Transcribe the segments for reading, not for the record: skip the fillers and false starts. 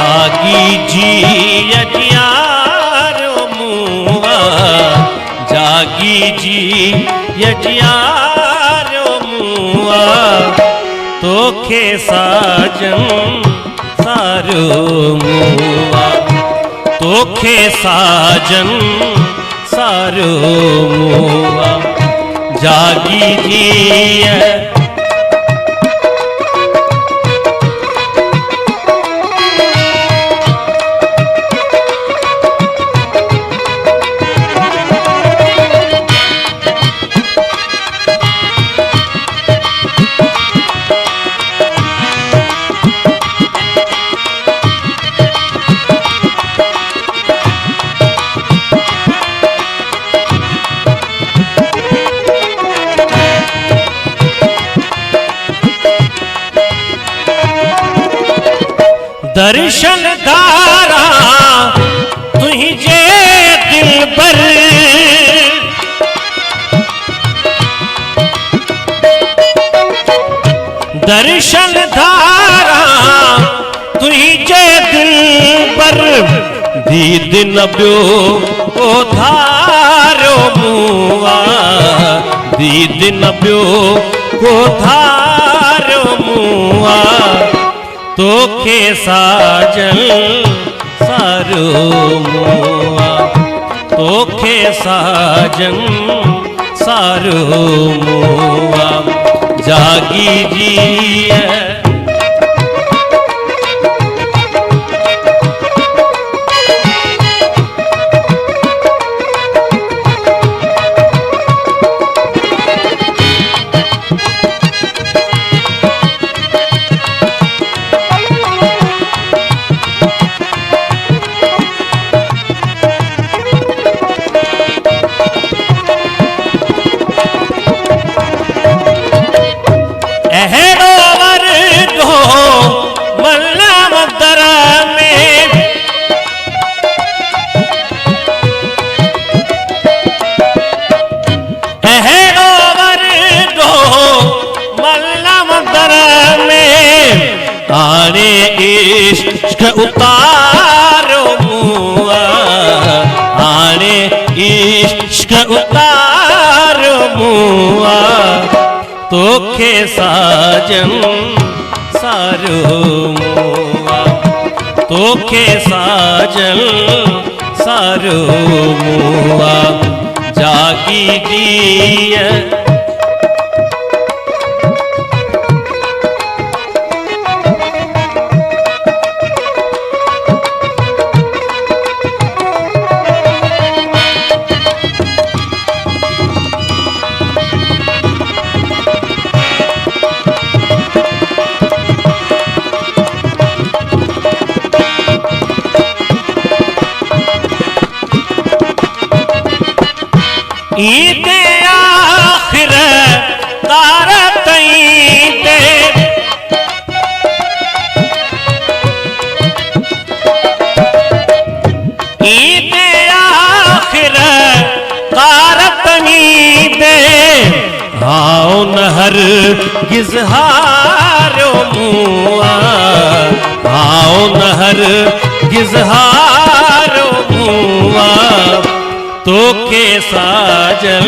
जागी जी यजियारो मुआ, जागी जी यजियारो मुआ, तोखे साजन सारो मुआ, तोखे साजन सारो मुआ, जागी जी दर्शन दारा तुझे दिल पर, दर्शन धारा तुझे दिल पर, दीद नब्यो को धारो मुआ, दीद नब्यो को धारो मुआ, तोखे साजन सारो मुआ, तोखे साजन सारो मुआ, जागी जी आने इश्क उतारो मुआ, आने इश्क उतारो मुआ, तोखे साजन सारो मुआ, तोखे साजन सारो मुआ, जागी जी ईदे आखिर तारा तई दे, ईदे आखिर तारा तई दे, आओ नहर गिजहारो मुआ, आओ नहर गिजहारो मुआ, तोखे साजन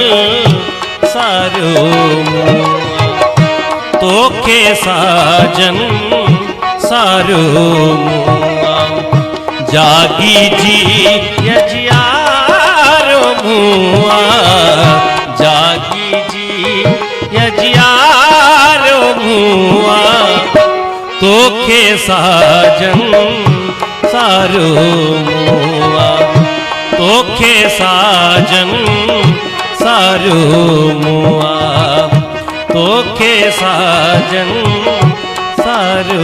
सारो मुआ, तोखे साजन सारो मुआ, जागी जी यजियारो मुआ, जागी जी यजियारो मुआ, तोखे साजन सारो मुआ, तोखे साजन सारो मुआ, तोखे साजन सारो